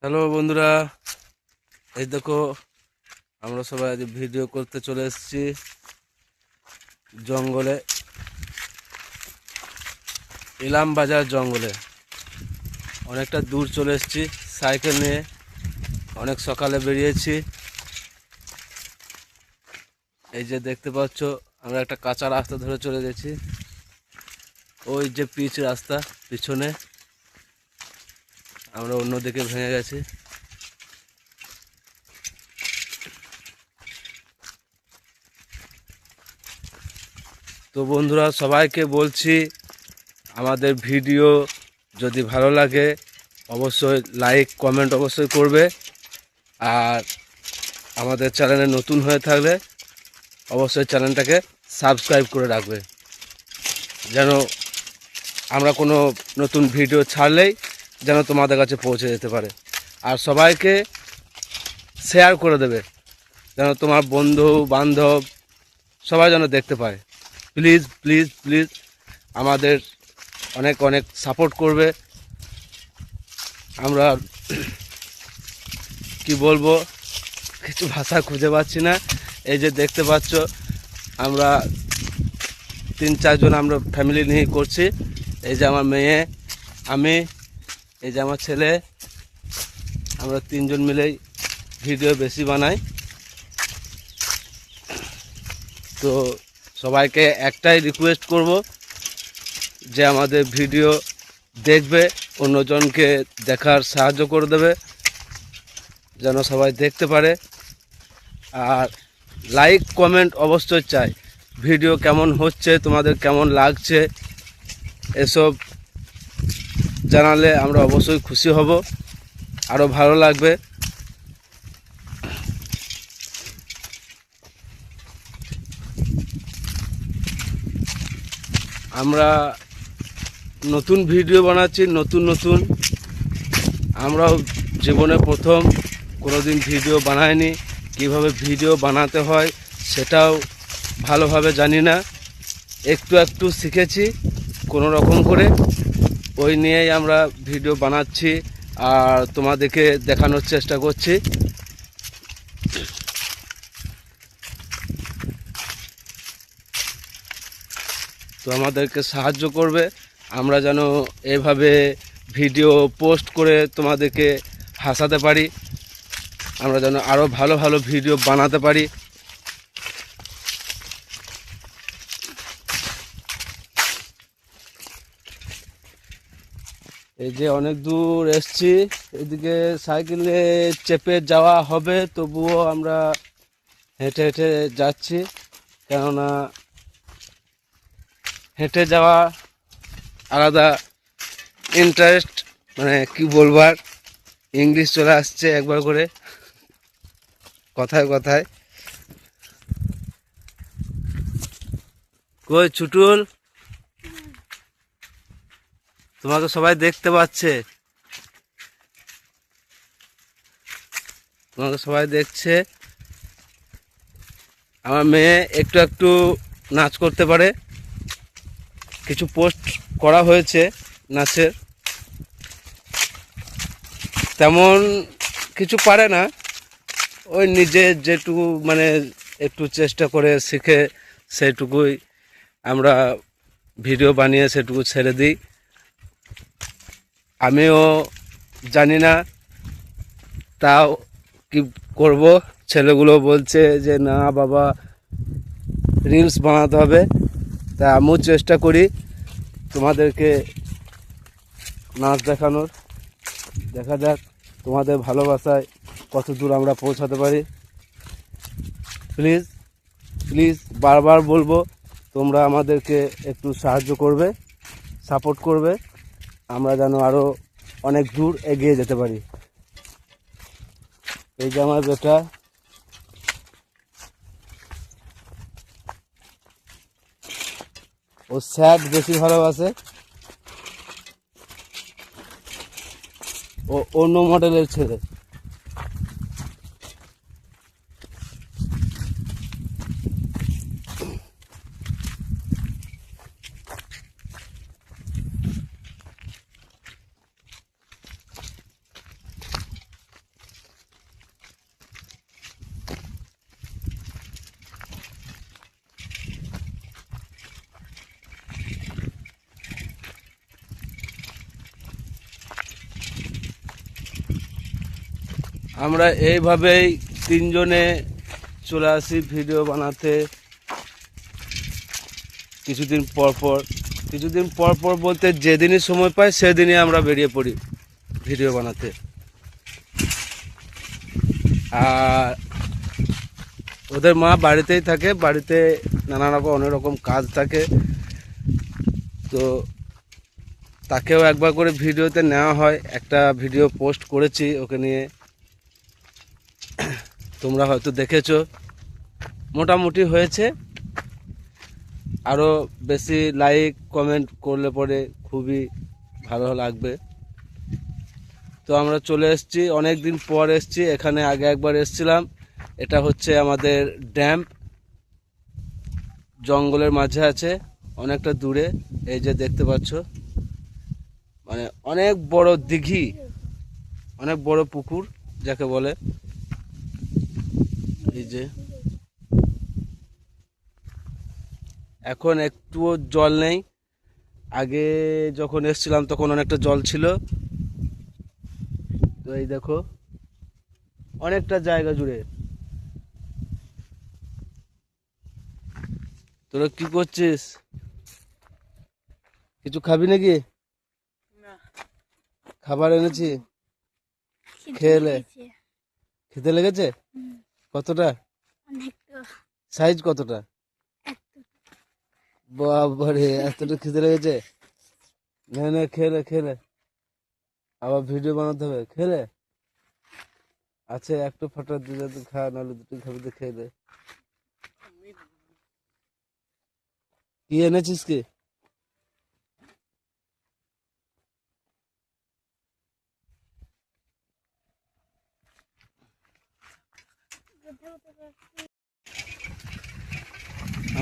Hello বন্ধুরা, এই দেখো আমরা সবাই আজ ভিডিও করতে চলে এসেছি জঙ্গলে, ইলাম বাজার জঙ্গলে। অনেকটা দূর চলে এসেছি সাইকেল নিয়ে, অনেক সকালে বেরিয়েছি। এই যে দেখতে পাচ্ছ আমরা একটা কাঁচা রাস্তা ধরে চলে গেছি, ওই যে পিচ রাস্তা পিছনে, আমরা অন্যদিকে ভেঙে গেছি। তো বন্ধুরা সবাইকে বলছি, আমাদের ভিডিও যদি ভালো লাগে অবশ্যই লাইক কমেন্ট অবশ্যই করবে, আর আমাদের চ্যানেলে নতুন হয়ে থাকলে অবশ্যই চ্যানেলটাকে সাবস্ক্রাইব করে রাখবে, যেন আমরা কোনো নতুন ভিডিও ছাড়লেই যেন তোমাদের কাছে পৌঁছে যেতে পারে। আর সবাইকে শেয়ার করে দেবে, যেন তোমার বন্ধু বান্ধব সবাই যেন দেখতে পায়। প্লিজ প্লিজ প্লিজ আমাদের অনেক অনেক সাপোর্ট করবে। আমরা কি বলবো, কিছু ভাষা খুঁজে পাচ্ছি না। এই যে দেখতে পাচ্ছ আমরা 3-4 জন আমরা ফ্যামিলি নিয়ে করছি। এই যে আমার মেয়ে, আমি, এই যে আমার ছেলে, আমরা 3 জন মিলেই ভিডিও বেশি বানাই। তো সবাইকে একটাই রিকোয়েস্ট করব যে আমাদের ভিডিও দেখবে, অন্যজনকে দেখার সাহায্য করে দেবে, যেন সবাই দেখতে পারে। আর লাইক কমেন্ট অবশ্যই চাই। ভিডিও কেমন হচ্ছে, তোমাদের কেমন লাগছে, এসব জানালে আমরা অবশ্যই খুশি হব, আরও ভালো লাগবে। আমরা নতুন ভিডিও বানাচ্ছি, নতুন নতুন। আমরাও জীবনে প্রথম কোনোদিন ভিডিও বানাইনি, কিভাবে ভিডিও বানাতে হয় সেটাও ভালোভাবে জানি না, একটু একটু শিখেছি কোনো রকম করে, ওই নিয়েই আমরা ভিডিও বানাচ্ছি আর তোমাদেরকে দেখানোর চেষ্টা করছি। তো আমাদেরকে সাহায্য করবে, আমরা যেন এভাবে ভিডিও পোস্ট করে তোমাদেরকে হাসাতে পারি, আমরা যেন আরও ভালো ভালো ভিডিও বানাতে পারি। এই যে অনেক দূর এসছি, এদিকে সাইকেলে চেপে যাওয়া হবে, তবুও আমরা হেঁটে হেঁটে যাচ্ছি, কেননা হেঁটে যাওয়া আলাদা ইন্টারেস্ট, মানে কি বলবার, ইংলিশ চলে আসছে একবার করে কথায় কথায়। কই ছুটুল, তোমাকে সবাই দেখতে পাচ্ছে, তোমাকে সবাই দেখছে। আমার মেয়ে একটু একটু নাচ করতে পারে, কিছু পোস্ট করা হয়েছে নাচের, তেমন কিছু পারে না, ওই নিজে যেটুকু মানে একটু চেষ্টা করে শিখে সেইটুকুই আমরা ভিডিও বানিয়ে সেটুকু ছেড়ে দিই। আমিও জানি না, তাও কি করব, ছেলেগুলো বলছে যে না বাবা রিলস বানাতে হবে, তা আমিও চেষ্টা করি তোমাদেরকে নাচ দেখানোর। দেখা যাক তোমাদের ভালোবাসায় কত দূর আমরা পৌঁছাতে পারি। প্লিজ প্লিজ বারবার বলবো, তোমরা আমাদেরকে একটু সাহায্য করবে, সাপোর্ট করবে, আমরা যেন আরও অনেক দূর এগিয়ে যেতে পারি। এই যে আমার বেটা, ও স্যাড বেশি ভালোবাসে, ও অন্য মডেলের ছেলে। আমরা এইভাবেই তিনজনে চলে আসি ভিডিও বানাতে কিছুদিন পর পর বলতে যেদিনই সময় পাই সেদিনই আমরা বেরিয়ে পড়ি ভিডিও বানাতে। আর ওদের মা বাড়িতেই থাকে, বাড়িতে নানা রকম অনেক রকম কাজ থাকে, তো তাকেও একবার করে ভিডিওতে নেওয়া হয়। একটা ভিডিও পোস্ট করেছি ওকে নিয়ে, তোমরা হয়তো দেখেছো, মোটামুটি হয়েছে। আরও বেশি লাইক কমেন্ট করলে পরে খুবই ভালো লাগবে। তো আমরা চলে এসেছি, অনেক দিন পর এসেছি এখানে। আগে একবার এসেছিলাম। এটা হচ্ছে আমাদের ড্যাম, জঙ্গলের মাঝে আছে, অনেকটা দূরে। এই যে দেখতে পাচ্ছ, মানে অনেক বড় দিঘি, অনেক বড় পুকুর যাকে বলে। এই যে এখন একটুও জল নেই, আগে যখন এসেছিলাম তখন অনেকটা জল ছিল। তো এই দেখো অনেকটা জায়গা জুড়ে। তোরা কি করছিস? কিছু খাবি নাকি? খাবার এনেছি, খেলে। খেতে লেগেছে? কতটা? সাইজ কতটা? বাবারে, এতটা খেতে লেগেছে? না না, খেলে আবার ভিডিও বানাতে হবে। খেলে আচ্ছা, একটু ফটো দিলে তো খা, নাহলে দুটো খাবি তো খেলে। কি এনেছিস কি?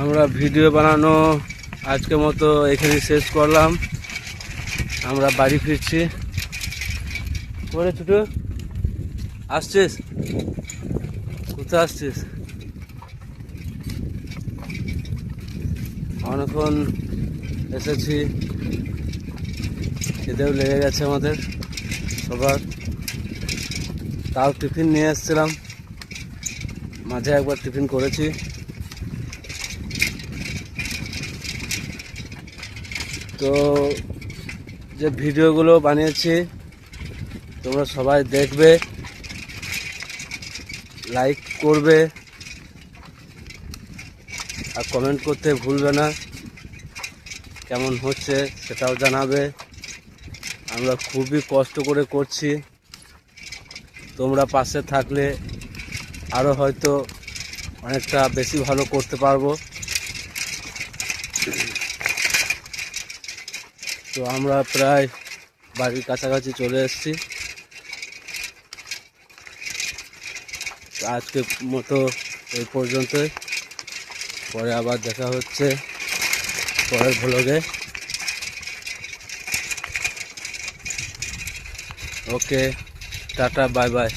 আমরা ভিডিও বানানো আজকের মতো এখানে শেষ করলাম। আমরা বাড়ি ফিরছি। ওরে ছোট, আসছিস? কোথায় আসছিস? অনেকক্ষণ এসেছি, খেতেও লেগে গেছে আমাদের সবার। তাও টিফিন নিয়ে এসেছিলাম, মাঝে একবার টিফিন করেছি। তো যে ভিডিওগুলো বানিয়েছি তোমরা সবাই দেখবে, লাইক করবে আর কমেন্ট করতে ভুলবে না। কেমন হচ্ছে সেটাও জানাবে। আমরা খুবই কষ্ট করে করছি, তোমরা পাশে থাকলে আরও হয়তো অনেকটা বেশি ভালো করতে পারবো। তো আমরা প্রায় বাড়ির কাছাকাছি চলে এসেছি। আজকের মতো এই পর্যন্তই, পরে আবার দেখা হচ্ছে পরের ভ্লগে। ওকে, টাটা, বাই বাই।